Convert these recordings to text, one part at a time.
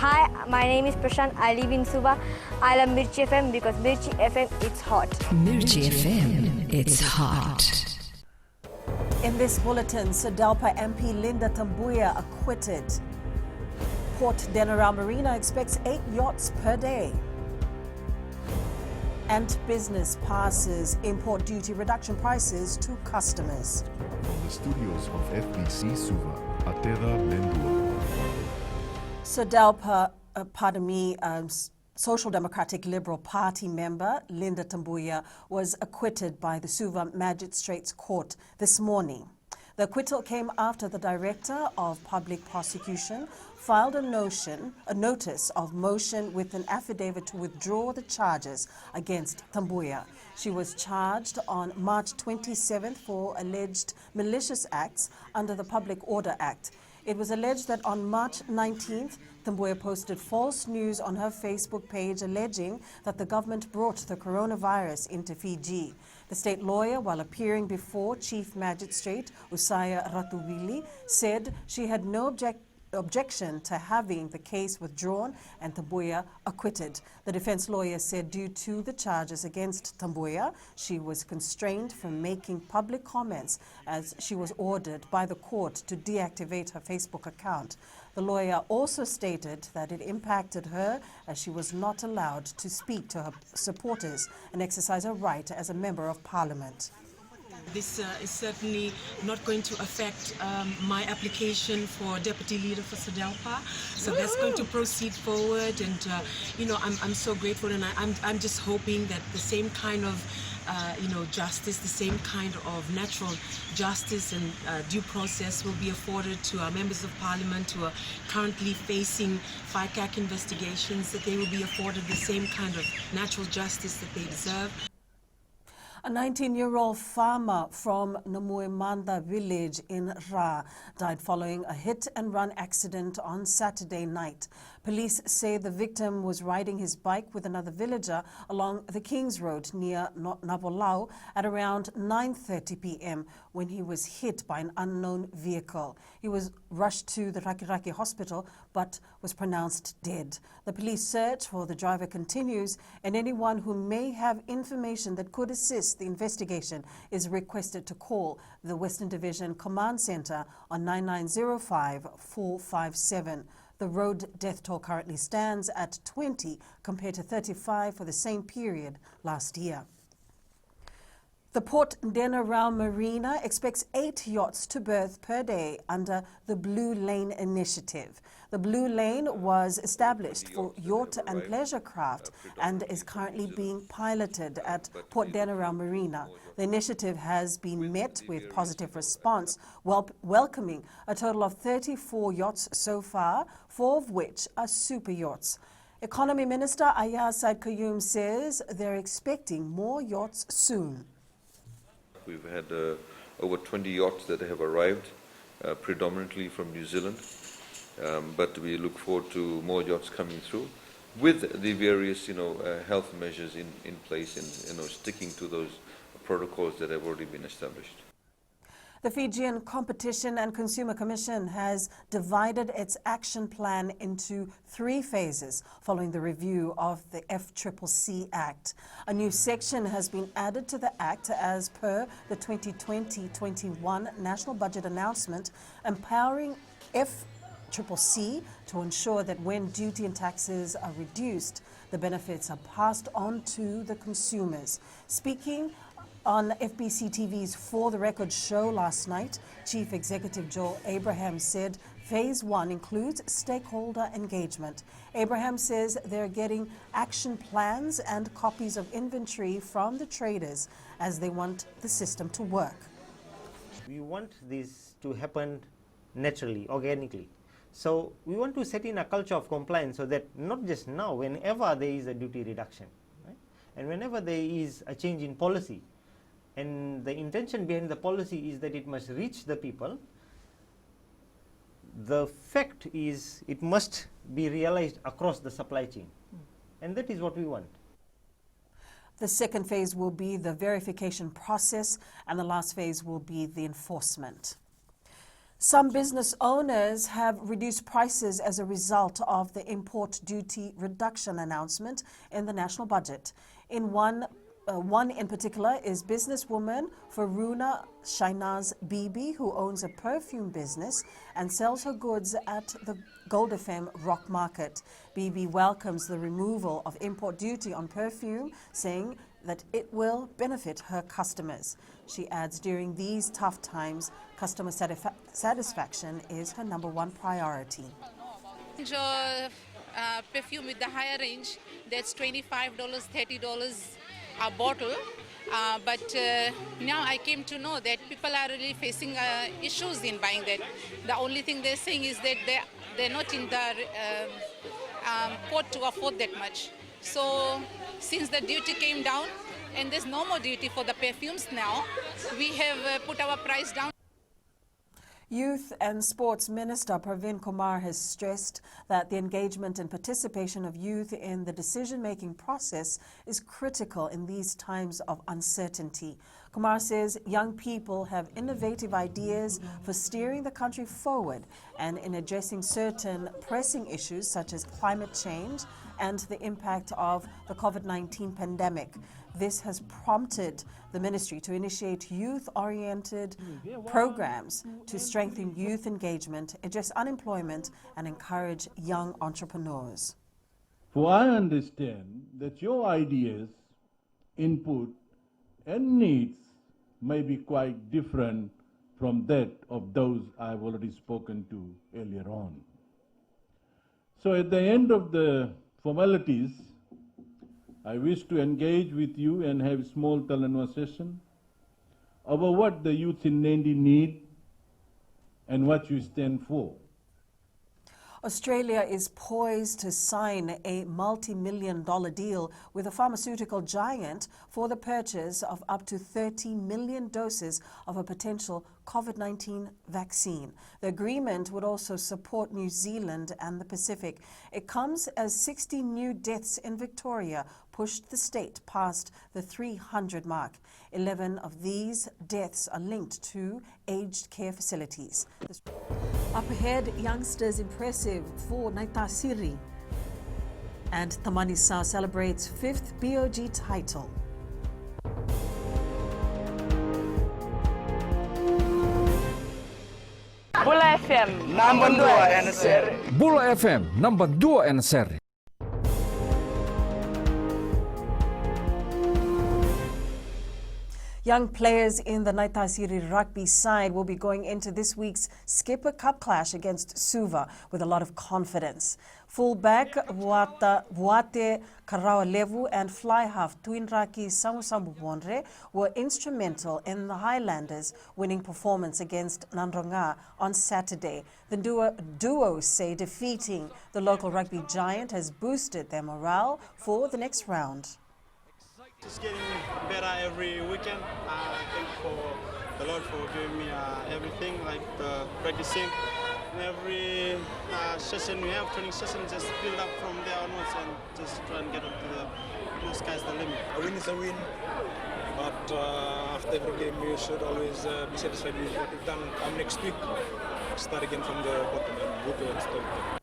Hi, my name is Prashant. I live in Suva. I love Mirchi FM because Mirchi FM, it's hot. Mirchi FM, it's hot. In this bulletin, Sedalpa MP Linda Tambuya acquitted. Port Denarau Marina expects 8 yachts per day. And business passes import duty reduction prices to customers. From the studios of FBC Suva, Atera Lendua. Sedalpa, Social Democratic Liberal Party member Linda Tambuya was acquitted by the Suva Magistrates Court this morning. The acquittal came after the Director of Public Prosecution filed a notice of motion with an affidavit to withdraw the charges against Tambuya. She was charged on March 27th for alleged malicious acts under the Public Order Act. It was alleged that on March 19th, Tambuya posted false news on her Facebook page alleging that the government brought the coronavirus into Fiji. The state lawyer, while appearing before Chief Magistrate Usaya Ratubili, said she had no objection to having the case withdrawn and Tambuya acquitted. The defense lawyer said due to the charges against Tambuya, she was constrained from making public comments as she was ordered by the court to deactivate her Facebook account. The lawyer also stated that it impacted her as she was not allowed to speak to her supporters and exercise her right as a member of parliament. This is certainly not going to affect my application for deputy leader for Sedalpa. So that's going to proceed forward, and I'm so grateful, and I'm just hoping that the same kind of justice, the same kind of natural justice and due process will be afforded to our members of parliament who are currently facing FICAC investigations, that they will be afforded the same kind of natural justice that they deserve. A 19-year-old farmer from Namuemanda village in Ra died following a hit-and-run accident on Saturday night. Police say the victim was riding his bike with another villager along the Kings Road near Nabolau at around 9:30 p.m. when he was hit by an unknown vehicle. He was rushed to the Rakiraki hospital but was pronounced dead. The police search for the driver continues, and anyone who may have information that could assist the investigation is requested to call the Western Division Command Centre on 9905 457. The road death toll currently stands at 20 compared to 35 for the same period last year. The Port Denarau Marina expects 8 yachts to berth per day under the Blue Lane initiative. The Blue Lane was established for yacht and pleasure craft and is currently being piloted at Port Denarau Marina. The initiative has been met with positive response, welcoming a total of 34 yachts so far, 4 of which are super yachts. Economy Minister Ayaz Said Qayyum says they're expecting more yachts soon. We've had over 20 yachts that have arrived, predominantly from New Zealand, but we look forward to more yachts coming through with the various, health measures in place and, sticking to those protocols that have already been established. The Fijian Competition and Consumer Commission has divided its action plan into 3 phases following the review of the FCCC Act. A new section has been added to the Act as per the 2020-21 National Budget announcement, empowering FCCC to ensure that when duty and taxes are reduced, the benefits are passed on to the consumers. Speaking on FBC TV's For the Record show last night, Chief Executive Joel Abraham said Phase 1 includes stakeholder engagement. Abraham says they're getting action plans and copies of inventory from the traders as they want the system to work. We want this to happen naturally, organically. So we want to set in a culture of compliance so that not just now, whenever there is a duty reduction, right? And whenever there is a change in policy, and the intention behind the policy is that it must reach the people, the fact is it must be realized across the supply chain. And that is what we want. The second phase will be the verification process, and the last phase will be the enforcement. Some business owners have reduced prices as a result of the import duty reduction announcement in the national budget. One in particular is businesswoman Faruna Shainaz Bibi, who owns a perfume business and sells her goods at the Gold FM Rock Market. Bibi welcomes the removal of import duty on perfume, saying that it will benefit her customers. She adds during these tough times, customer satisfaction is her #1 priority. Perfume with the higher range, that's $25, $30 a bottle. But now I came to know that people are really facing issues in buying that. The only thing they're saying is that they're not in the pot to afford that much. So since the duty came down and there's no more duty for the perfumes now, we have put our price down. Youth and Sports Minister Praveen Kumar has stressed that the engagement and participation of youth in the decision-making process is critical in these times of uncertainty. Kumar says young people have innovative ideas for steering the country forward and in addressing certain pressing issues such as climate change and the impact of the COVID-19 pandemic. This has prompted the ministry to initiate youth-oriented programs to strengthen youth engagement, address unemployment, and encourage young entrepreneurs. For I understand that your ideas, input, and needs may be quite different from that of those I've already spoken to earlier on. So at the end of the formalities, I wish to engage with you and have a small Talanoa session over what the youth in Nandi need and what you stand for. Australia is poised to sign a multi-million-dollar deal with a pharmaceutical giant for the purchase of up to 30 million doses of a potential COVID-19 vaccine. The agreement would also support New Zealand and the Pacific. It comes as 60 new deaths in Victoria pushed the state past the 300 mark. 11 of these deaths are linked to aged care facilities. Up ahead, youngsters impressive for Naitasiri. And Tamani Sao celebrates 5th BOG title. Bula FM number 2 and seri. Bula FM number 2 and seri. Young players in the Naitasiri rugby side will be going into this week's Skipper Cup clash against Suva with a lot of confidence. Fullback Vuate Karawalevu and fly half Tuinraki Samusambu Bondre were instrumental in the Highlanders' winning performance against Nandronga on Saturday. The duo say defeating the local rugby giant has boosted their morale for the next round. It's getting better every weekend. Thank for the Lord for giving me everything, like the practicing. And every session we have, training session, just build up from there onwards and just try and get up to the blue sky's the limit. A win is a win, but after every game you should always be satisfied with what you've done. Come next week, start again from the bottom and go to and stop.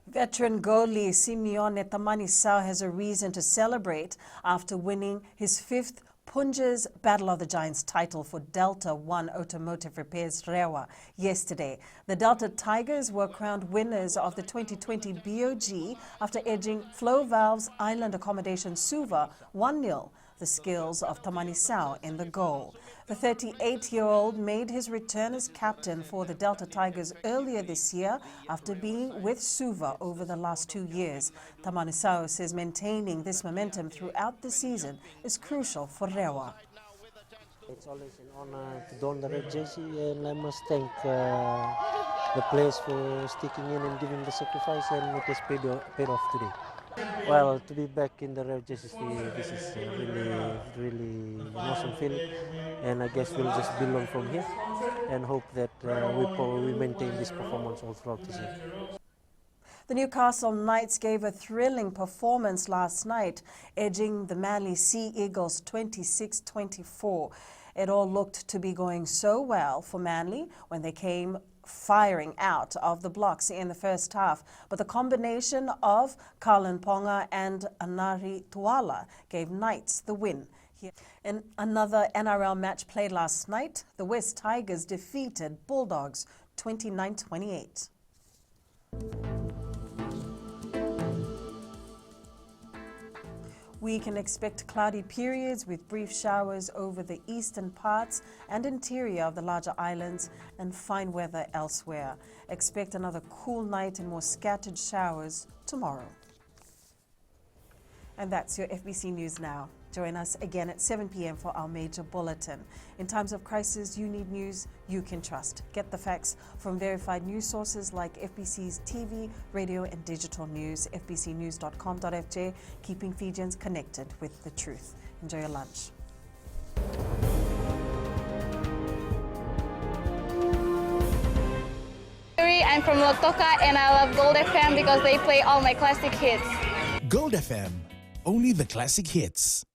Veteran goalie Simeone Tamani Sao has a reason to celebrate after winning his 5th Punja's Battle of the Giants title for Delta One Automotive Repairs Rewa yesterday. The Delta Tigers were crowned winners of the 2020 BOG after edging Flow Valve's Island Accommodation Suva 1-0. The skills of Tamani Sao in the goal. The 38-year-old made his return as captain for the Delta Tigers earlier this year after being with Suva over the last 2 years. Tamani Sao says maintaining this momentum throughout the season is crucial for Rewa. It's always an honor to don the red jersey, and I must thank the players for sticking in and giving the sacrifice, and it has paid off today. Well, to be back in the red jersey, this is really awesome feeling, and I guess we'll just build on from here and hope that we maintain this performance all throughout this year. The Newcastle Knights gave a thrilling performance last night, edging the Manly Sea Eagles 26-24. It all looked to be going so well for Manly when they came firing out of the blocks in the first half, but the combination of Karlan Ponga and Anari Tuala gave Knights the win. In another NRL match played last night, the West Tigers defeated Bulldogs 29-28. We can expect cloudy periods with brief showers over the eastern parts and interior of the larger islands and fine weather elsewhere. Expect another cool night and more scattered showers tomorrow. And that's your FBC News Now. Join us again at 7 p.m. for our major bulletin. In times of crisis, you need news you can trust. Get the facts from verified news sources like FBC's TV, radio and digital news, fbcnews.com.fj, keeping Fijians connected with the truth. Enjoy your lunch. I'm from Lotoka and I love Gold FM because they play all my classic hits. Gold FM, only the classic hits.